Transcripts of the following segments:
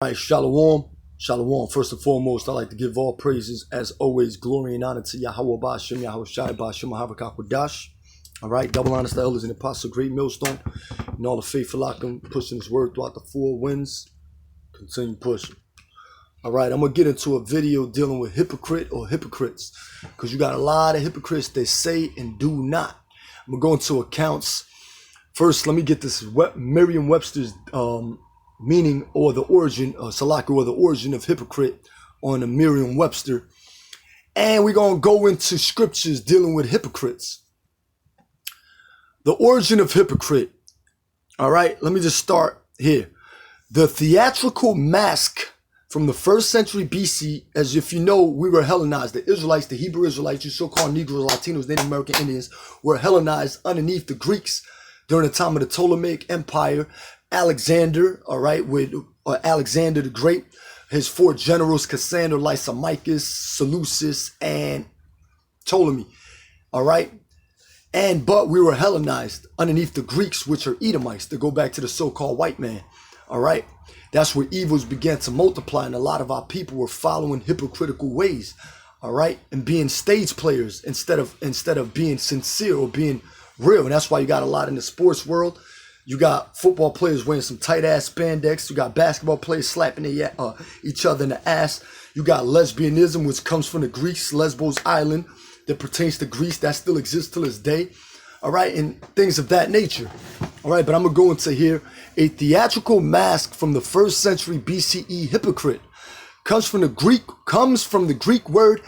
All right, shalom, shalom. First and foremost, I'd like to give all praises, as always, glory and honor to Yahweh Ba'ashem, Yahweh Shai Ba'ashem, Mahavakakwadash. All right, double honors to elders and apostles, great millstone, and all the faithful Akim pushing his word throughout the four winds. Continue pushing. All right, I'm going to get into a video dealing with hypocrite or hypocrites, because you got a lot of hypocrites that say and do not. I'm going to go into accounts. First, let me get this Merriam-Webster's meaning or the origin, Salaki, or the origin of hypocrite on the Merriam-Webster. And we're going to go into scriptures dealing with hypocrites. The origin of hypocrite. All right, let me just start here. The theatrical mask from the 1st century BC, as if you know, we were Hellenized. The Israelites, the Hebrew Israelites, you so-called Negroes, Latinos, Native American Indians, were Hellenized underneath the Greeks during the time of the Ptolemaic Empire. Alexander, all right, with Alexander the Great, his four generals, Cassander, Lysimachus, Seleucus, and Ptolemy, all right? But we were Hellenized underneath the Greeks, which are Edomites, to go back to the so-called white man, all right? That's where evils began to multiply, and a lot of our people were following hypocritical ways, all right? And being stage players instead of being sincere or being real. And that's why you got a lot in the sports world. You got football players wearing some tight-ass spandex. You got basketball players slapping each other in the ass. You got lesbianism, which comes from the Greeks, Lesbos Island, that pertains to Greece, that still exists till this day. All right, and things of that nature. All right, but I'm going to go into here. A theatrical mask from the 1st century BCE, hypocrite, comes from the Greek word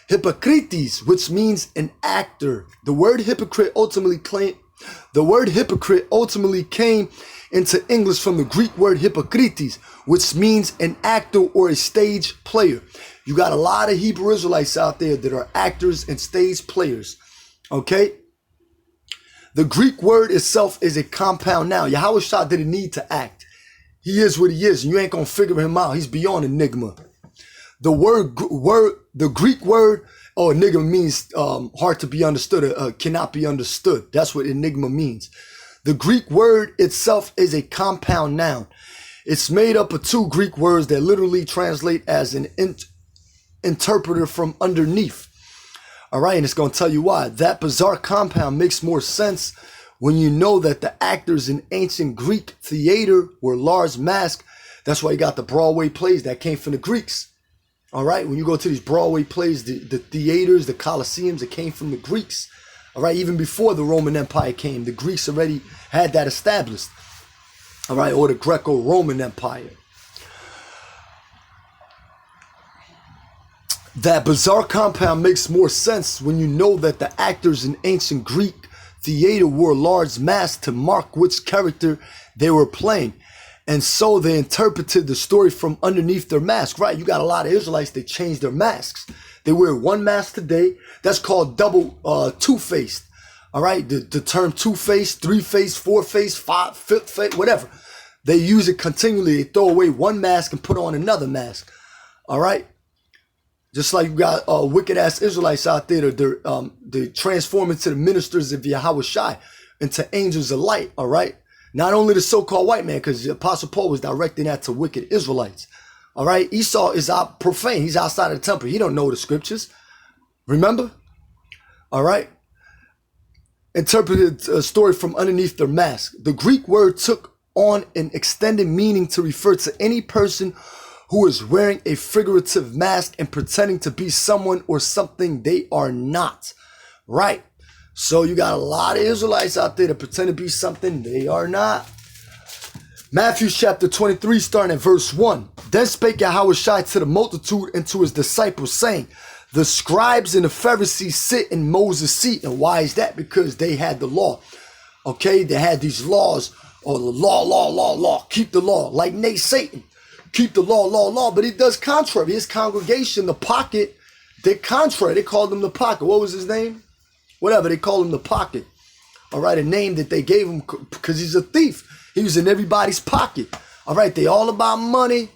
hypocrites, which means an actor. The word hypocrite ultimately came into English from the Greek word hypocrites, which means an actor or a stage player. You got a lot of Hebrew Israelites out there that are actors and stage players. Okay? The Greek word itself is a compound noun. Yahweh Shah didn't need to act. He is what he is, and you ain't gonna figure him out. He's beyond enigma. The Greek word, enigma means hard to be understood, cannot be understood. That's what enigma means. The Greek word itself is a compound noun. It's made up of two Greek words that literally translate as an interpreter from underneath. All right, and it's going to tell you why. That bizarre compound makes more sense when you know that the actors in ancient Greek theater were large masks. That's why you got the Broadway plays that came from the Greeks. All right, when you go to these Broadway plays, the theaters, the Colosseums, it came from the Greeks. All right, even before the Roman Empire came, the Greeks already had that established. All right, or the Greco-Roman Empire. That bizarre compound makes more sense when you know that the actors in ancient Greek theater wore large masks to mark which character they were playing. And so they interpreted the story from underneath their mask, right? You got a lot of Israelites, they changed their masks. They wear one mask today. That's called double two-faced. All right, the term two-faced, three-faced, four-faced, fifth-faced, whatever. They use it continually. They throw away one mask and put on another mask. All right? Just like you got wicked-ass Israelites out there, they transform into the ministers of Yahweh Shai, into angels of light, all right? Not only the so-called white man, because the Apostle Paul was directing that to wicked Israelites. All right, Esau is out profane. He's outside of the temple. He don't know the scriptures. Remember? All right. Interpreted a story from underneath their mask. The Greek word took on an extended meaning to refer to any person who is wearing a figurative mask and pretending to be someone or something they are not. Right? So you got a lot of Israelites out there that pretend to be something they are not. Matthew chapter 23, starting at verse 1. Then spake Yahweh Shai to the multitude and to his disciples, saying, the scribes and the Pharisees sit in Moses' seat. And why is that? Because they had the law. Okay, they had these laws, or the law. Keep the law, like Nate Satan. Keep the law. But he does contrary. His congregation, the pocket, they're contrary. They called him the pocket. What was his name? Whatever, they call him the pocket. All right, a name that they gave him because he's a thief. He was in everybody's pocket. All right, they all about money.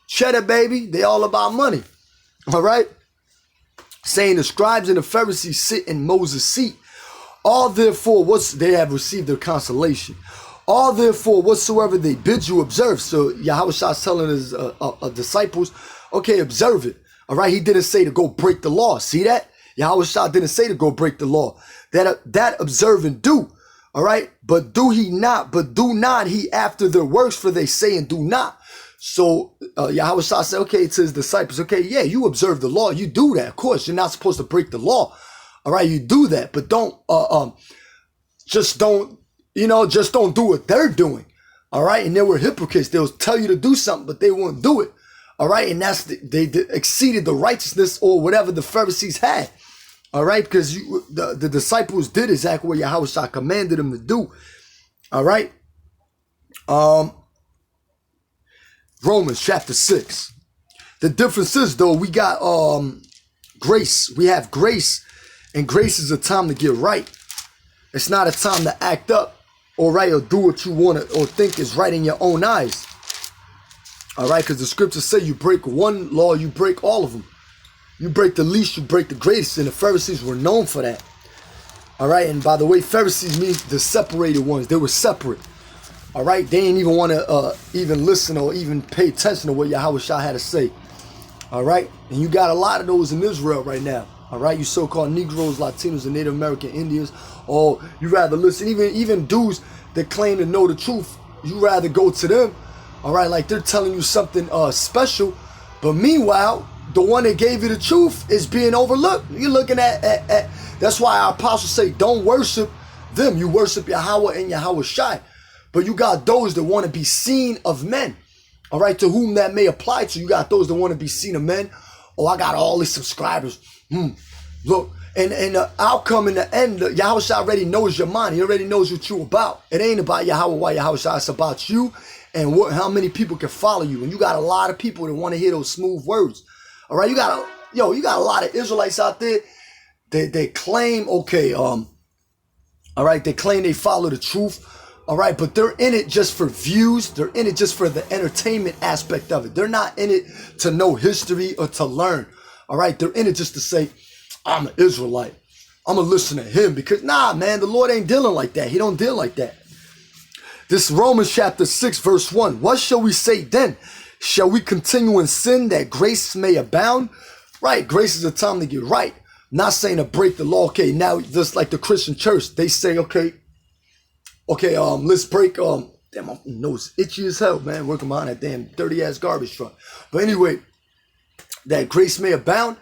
Cheddar, baby, they all about money. All right? Saying the scribes and the Pharisees sit in Moses' seat. All therefore, they have received their consolation. All therefore whatsoever they bid you observe. So Yahushua is telling his disciples, okay, observe it. All right, he didn't say to go break the law. See that? Yahushua didn't say to go break the law. That observe and do. All right, but do not he after their works, for they say and do not. So Yahushua said, okay, to his disciples, okay, yeah, you observe the law, you do that. Of course, you're not supposed to break the law. All right, you do that, but just don't do what they're doing. All right, and they were hypocrites. They'll tell you to do something, but they won't do it. All right, and they exceeded the righteousness or whatever the Pharisees had. All right, because the disciples did exactly what Yahushua commanded them to do. All right. Romans chapter 6. The difference is, though, we got grace. We have grace, and grace is a time to get right. It's not a time to act up, all right, or do what you want to or think is right in your own eyes. All right, because the scriptures say you break one law, you break all of them. You break the least, you break the greatest, and the Pharisees were known for that. All right, and by the way, Pharisees means the separated ones. They were separate. All right, they didn't even want to even listen or even pay attention to what Yahushua had to say. All right, and you got a lot of those in Israel right now. All right, you so-called Negroes, Latinos, and Native American Indians. Or you rather listen, even dudes that claim to know the truth, you rather go to them. All right, like they're telling you something special, but meanwhile, the one that gave you the truth is being overlooked. You're looking at that's why our apostles say, don't worship them. You worship Yahweh and Yahweh Shai. But you got those that want to be seen of men. All right, to whom that may apply to. You got those that want to be seen of men. Oh, I got all these subscribers. Look, and the outcome in the end, Yahweh Shai already knows your mind. He already knows what you're about. It ain't about Yahweh Shai. It's about you and how many people can follow you. And you got a lot of people that want to hear those smooth words. All right, you got a lot of Israelites out there. They claim, okay, all right, they claim they follow the truth. All right, but they're in it just for views. They're in it just for the entertainment aspect of it. They're not in it to know history or to learn. All right, they're in it just to say, I'm an Israelite. I'm going to listen to him because, nah, man, the Lord ain't dealing like that. He don't deal like that. This Romans chapter 6, verse 1. What shall we say then? Shall we continue in sin that grace may abound? Right, grace is a time to get right. Not saying to break the law. Okay, now just like the Christian church, they say, okay, let's break, damn, my nose itchy as hell, man, working behind that damn dirty ass garbage truck. But anyway, that grace may abound.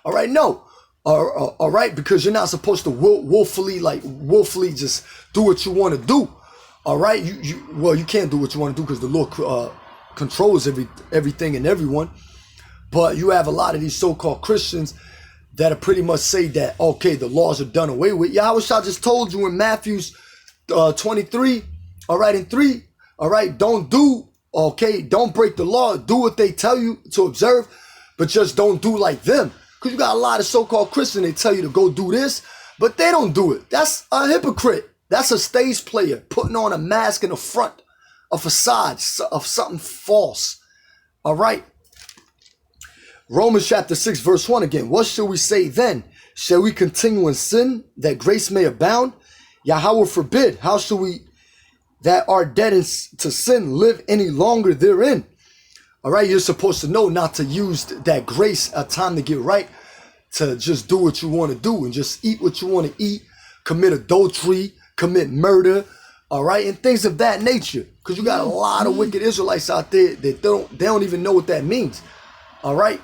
All right, no. All right, because you're not supposed to willfully just do what you want to do. All right, you can't do what you want to do because the Lord controls everything and everyone. But you have a lot of these so-called Christians that are pretty much say that, okay, the laws are done away with. Yahushua just told you in Matthew's 23, all right, and 3, all right, don't break the law, do what they tell you to observe, but just don't do like them. Because you got a lot of so-called Christians, they tell you to go do this, but they don't do it. That's a hypocrite. That's a stage player putting on a mask in the front, a facade of something false. All right. Romans chapter 6, verse 1 again. What shall we say then? Shall we continue in sin that grace may abound? Yahweh forbid. How shall we that are dead to sin live any longer therein? All right, you're supposed to know not to use that grace, a time to get right, to just do what you want to do and just eat what you want to eat, commit adultery, commit murder, all right, and things of that nature. Because you got a lot of wicked Israelites out there that they don't even know what that means. All right,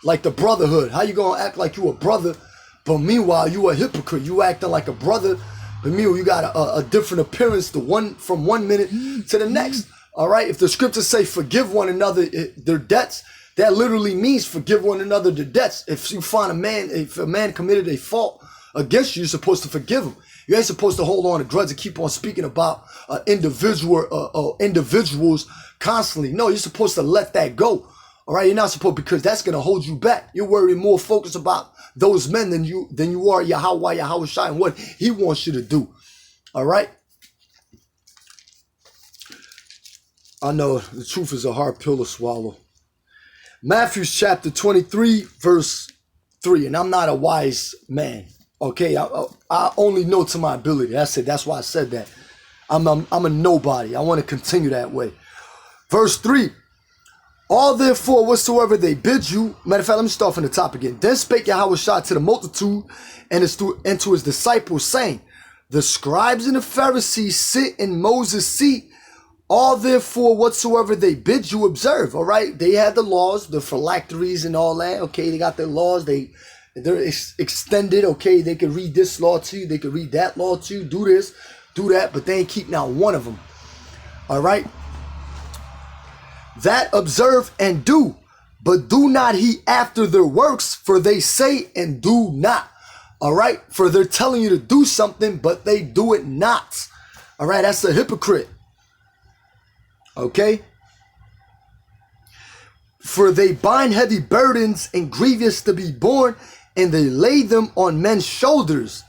like the brotherhood. How you gonna act like you a brother, but meanwhile you a hypocrite? You acting like a brother, but meanwhile you got a different appearance from one minute to the next. All right, if the scriptures say forgive one another their debts, that literally means forgive one another their debts. If you find if a man committed a fault against you, you're supposed to forgive him. You ain't supposed to hold on to grudge and keep on speaking about individuals constantly. No, you're supposed to let that go. All right, you're not supposed, because that's going to hold you back. You're worried more focused about those men than you are Yahweh Shai and what he wants you to do. All right. I know the truth is a hard pill to swallow. Matthew chapter 23, verse 3. And I'm not a wise man. Okay, I only know to my ability. That's it. That's why I said that. I'm a nobody. I want to continue that way. Verse 3. All therefore whatsoever they bid you. Matter of fact, let me start from the top again. Then spake Yahushua to the multitude and to his disciples, saying, the scribes and the Pharisees sit in Moses' seat. All therefore whatsoever they bid you observe. All right. They had the laws, the phylacteries and all that. Okay. They got their laws. They're extended. Okay. They could read this law to you. They could read that law to you. Do this, do that. But they ain't keep not one of them. All right. That observe and do, but do not he after their works, for they say and do not. All right. For they're telling you to do something, but they do it not. All right. That's a hypocrite. Okay. For they bind heavy burdens and grievous to be borne, and they lay them on men's shoulders.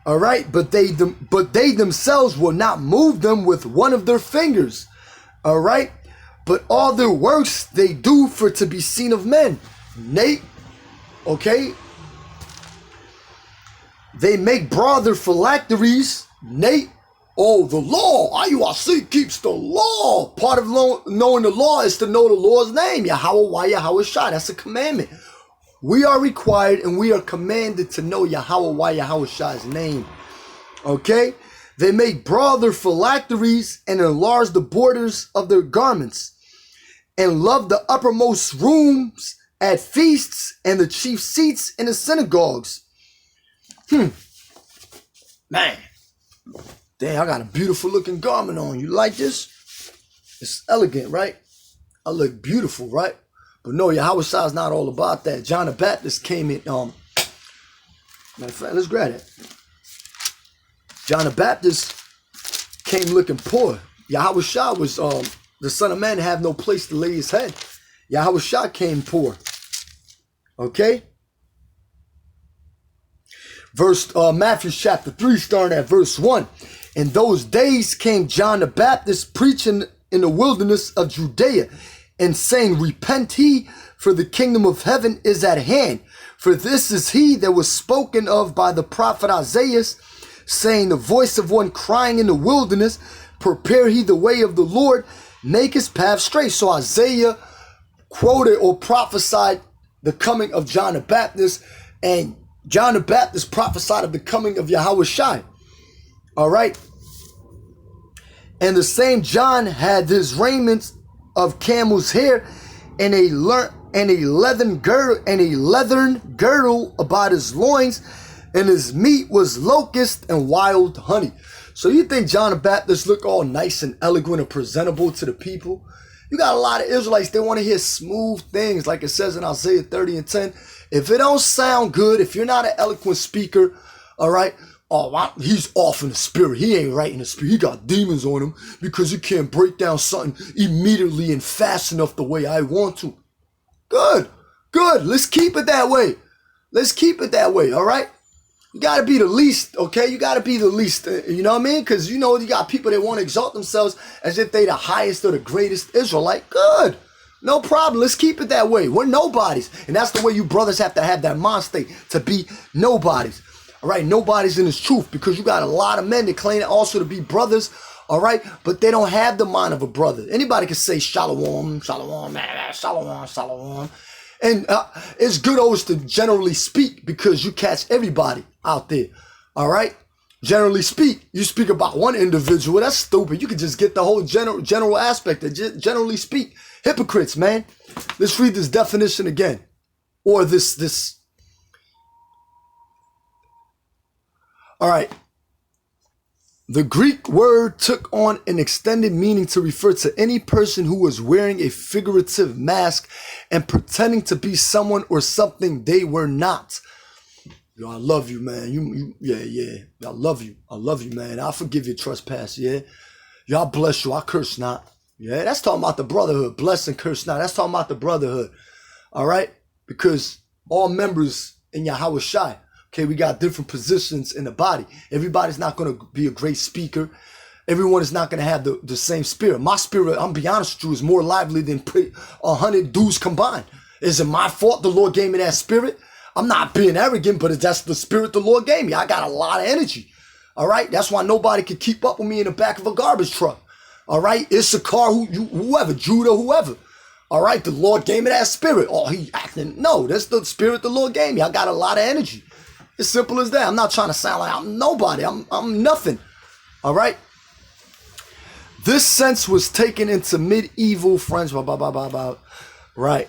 All right. But they themselves will not move them with one of their fingers. All right. But all their works they do for to be seen of men. Nate. Okay. They make broad their phylacteries. Nate. Oh, the law, IUIC keeps the law. Part of knowing the law is to know the Lord's name. Yahweh, Yahweh Shai. That's a commandment. We are required and we are commanded to know Yahweh, Yahweh Shai's name. Okay? They make broad their phylacteries and enlarge the borders of their garments, and love the uppermost rooms at feasts and the chief seats in the synagogues. Man. Dang, I got a beautiful looking garment on. You like this? It's elegant, right? I look beautiful, right? But no, Yahweh Shai is not all about that. John the Baptist came in, matter of fact, let's grab it. John the Baptist came looking poor. Yahweh Shai was the Son of Man have no place to lay his head. Yahweh Shai came poor. Okay? Matthew chapter 3, starting at verse 1. In those days came John the Baptist preaching in the wilderness of Judea and saying, repent ye, for the kingdom of heaven is at hand. For this is he that was spoken of by the prophet Isaiah, saying, the voice of one crying in the wilderness, prepare ye the way of the Lord, make his path straight. So Isaiah quoted or prophesied the coming of John the Baptist, and John the Baptist prophesied of the coming of Yahweh Shai. All right. And the same John had his raiment of camel's hair and a leathern girdle about his loins, and his meat was locust and wild honey. So you think John the Baptist looked all nice and eloquent and presentable to the people? You got a lot of Israelites, they want to hear smooth things, like it says in Isaiah 30 and 10. If it don't sound good, if you're not an eloquent speaker, all right, oh, he's off in the spirit. He ain't right in the spirit. He got demons on him because he can't break down something immediately and fast enough the way I want to. Good, good. Let's keep it that way. Let's keep it that way, all right? You got to be the least, okay? You got to be the least, you know what I mean? Because, you know, you got people that want to exalt themselves as if they the highest or the greatest Israelite. Good. No problem. Let's keep it that way. We're nobodies. And that's the way you brothers have to have that mind state, to be nobodies. All right? Nobody's in this truth, because you got a lot of men that claim also to be brothers, all right? But they don't have the mind of a brother. Anybody can say shalom, shalom, shalom, shalom. And it's good always to generally speak, because you catch everybody out there, all right? Generally speak. You speak about one individual, that's stupid. You can just get the whole general aspect of generally speak. Hypocrites, man. Let's read this definition again. Or this. All right. The Greek word took on an extended meaning to refer to any person who was wearing a figurative mask and pretending to be someone or something they were not. Yo, I love you, man. Yeah. I love you, man. I'll forgive your trespass, yeah. Y'all bless you. I curse not. Yeah, that's talking about the brotherhood. Bless and curse not. That's talking about the brotherhood. All right? Because all members in Yahweh Shai, okay, we got different positions in the body. Everybody's not going to be a great speaker. Everyone is not going to have the same spirit. My spirit, I'm be honest with you, is more lively than 100 dudes combined. Is it my fault the Lord gave me that spirit? I'm not being arrogant, but that's the spirit the Lord gave me. I got a lot of energy. All right, that's why nobody could keep up with me in the back of a garbage truck. All right, Issachar, whoever, Judah, whoever. All right, the Lord gave me that spirit. Oh, he acting. No, that's the spirit the Lord gave me. I got a lot of energy. It's simple as that. I'm not trying to sound like I'm nobody. I'm nothing. All right. This sense was taken into medieval French. Right.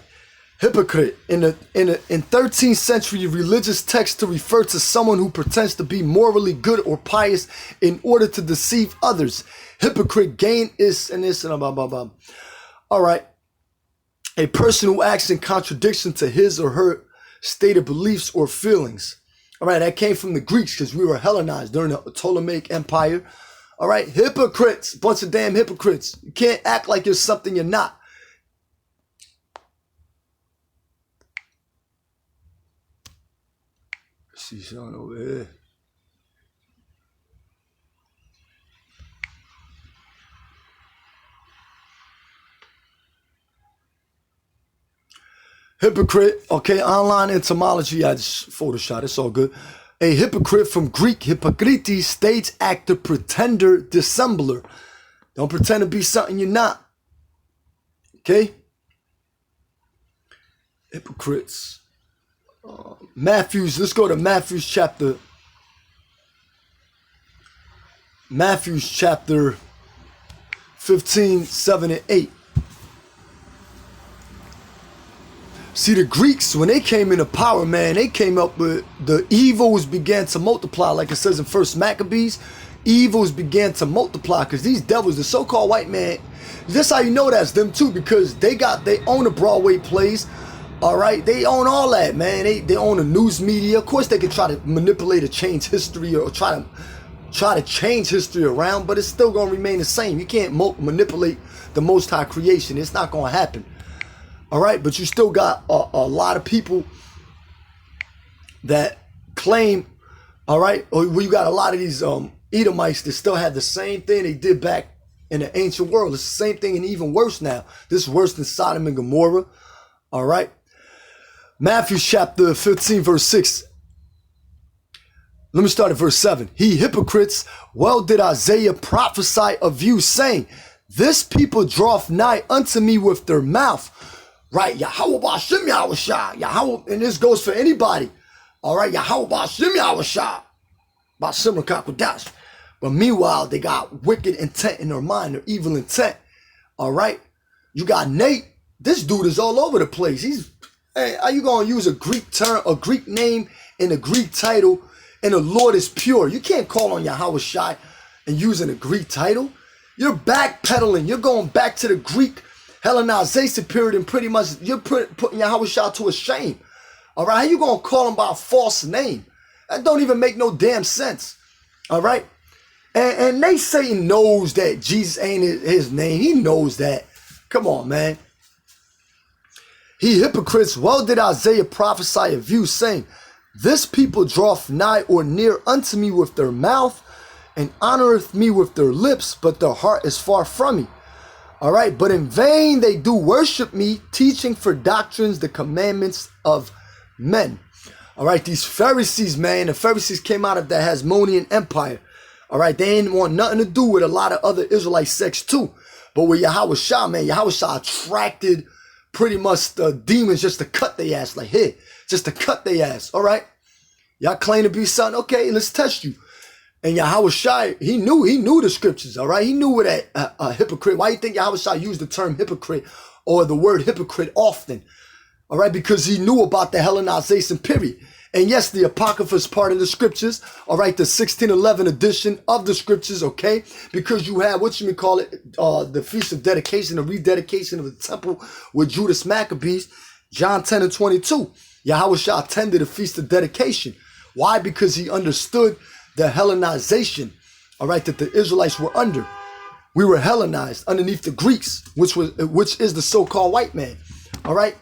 Hypocrite in 13th century religious text to refer to someone who pretends to be morally good or pious in order to deceive others. Hypocrite gain is and this and blah blah blah. All right. A person who acts in contradiction to his or her stated beliefs or feelings. All right, that came from the Greeks because we were Hellenized during the Ptolemaic Empire. All right, hypocrites, bunch of damn hypocrites. You can't act like you're something you're not. See something over here. Hypocrite, okay, online etymology, I just photoshopped, it's all good. A hypocrite from Greek, hypocrites, stage actor, pretender, dissembler. Don't pretend to be something you're not. Okay? Hypocrites. Matthew's, let's go to Matthew's chapter 15, 7 and 8. See, the Greeks, when they came into power, man, they came up with the evils began to multiply. Like it says in 1 Maccabees, evils began to multiply because these devils, the so-called white man, this how you know that's them too, because they own the Broadway plays. All right, they own all that, man. They own the news media. Of course, they can try to manipulate or change history or try to change history around, but it's still going to remain the same. You can't manipulate the Most High creation. It's not going to happen. All right, but you still got a lot of people that claim, all right, or you got a lot of these Edomites that still have the same thing they did back in the ancient world. It's the same thing and even worse now. This is worse than Sodom and Gomorrah. All right. Matthew chapter 15, verse 6. Let me start at verse 7. He hypocrites, well did Isaiah prophesy of you, saying, this people draweth nigh unto me with their mouth. Right, Yahweh Ba'ashem Yahweh Shah. Yahweh, and this goes for anybody. All right, Yahweh Ba'ashem Yahweh Shah. Ba'ashem Rakakwadash. But meanwhile, they got wicked intent in their mind, their evil intent. All right, you got Nate. This dude is all over the place. Hey, how you gonna use a Greek term, a Greek name, and a Greek title, and the Lord is pure? You can't call on Yahweh Shai and using a Greek title. You're backpedaling. You're going back to the Greek Hellenization period, and pretty much you're putting Yahweh Shai to a shame. All right, how you gonna call him by a false name? That don't even make no damn sense. All right, and they Satan knows that Jesus ain't his name. He knows that. Come on, man. He hypocrites, well did Isaiah prophesy of you, saying, this people draweth nigh or near unto me with their mouth, and honoreth me with their lips, but their heart is far from me. All right, but in vain they do worship me, teaching for doctrines the commandments of men. All right, these Pharisees, man, the Pharisees came out of the Hasmonean Empire. All right, they didn't want nothing to do with a lot of other Israelite sects too. But with Yahweh Shah, man, Yahweh Shah attracted pretty much the demons just to cut their ass, like here, just to cut their ass. All right, y'all claim to be something. Okay, let's test you. And Yahweh Shai, he knew the scriptures. All right, he knew what a hypocrite. Why do you think Yahweh Shai used the term hypocrite or the word hypocrite often? All right, because he knew about the Hellenization period. And yes, the Apocrypha is part of the scriptures. All right, the 1611 edition of the scriptures. Okay, because you have what you may call it, the Feast of Dedication, the rededication of the temple with Judas Maccabees, John 10 and 22. Yahweh Shai attended the Feast of Dedication. Why? Because he understood the Hellenization, all right, that the Israelites were under. We were Hellenized underneath the Greeks, which is the so-called white man. All right,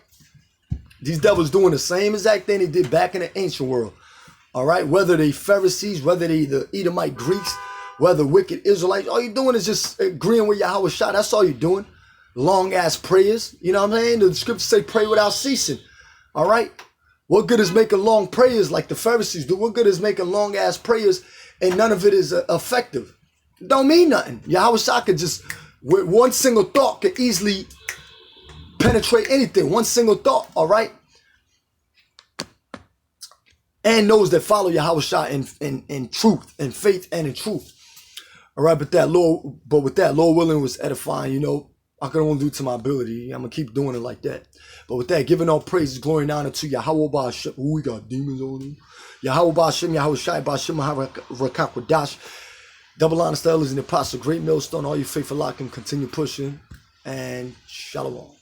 these devils doing the same exact thing they did back in the ancient world. All right, whether they Pharisees, whether they the Edomite Greeks, whether wicked Israelites, all you're doing is just agreeing with Yahweh Shai. That's all you're doing. Long ass prayers, you know what I'm saying? The scriptures say pray without ceasing. All right. What good is making long prayers like the Pharisees do? What good is making long ass prayers and none of it is effective. It don't mean nothing. Yahweh Shai could just, with one single thought, could easily penetrate anything. One single thought, all right? And those that follow Yahweh Shai in truth, in faith, and in truth. All right, but with that, Lord willing, was edifying. You know, I can only do it to my ability. I'm gonna keep doing it like that. But with that, giving all praises, glory, and honor to Yahweh Ba'Shem. Ooh, we got demons on him. Yahweh Ba'Shem, Yahweh Shai Ba'Shem, Harakakwadash. Double honest elders in the apostle, great millstone. All you faithful lot can continue pushing. And shalom.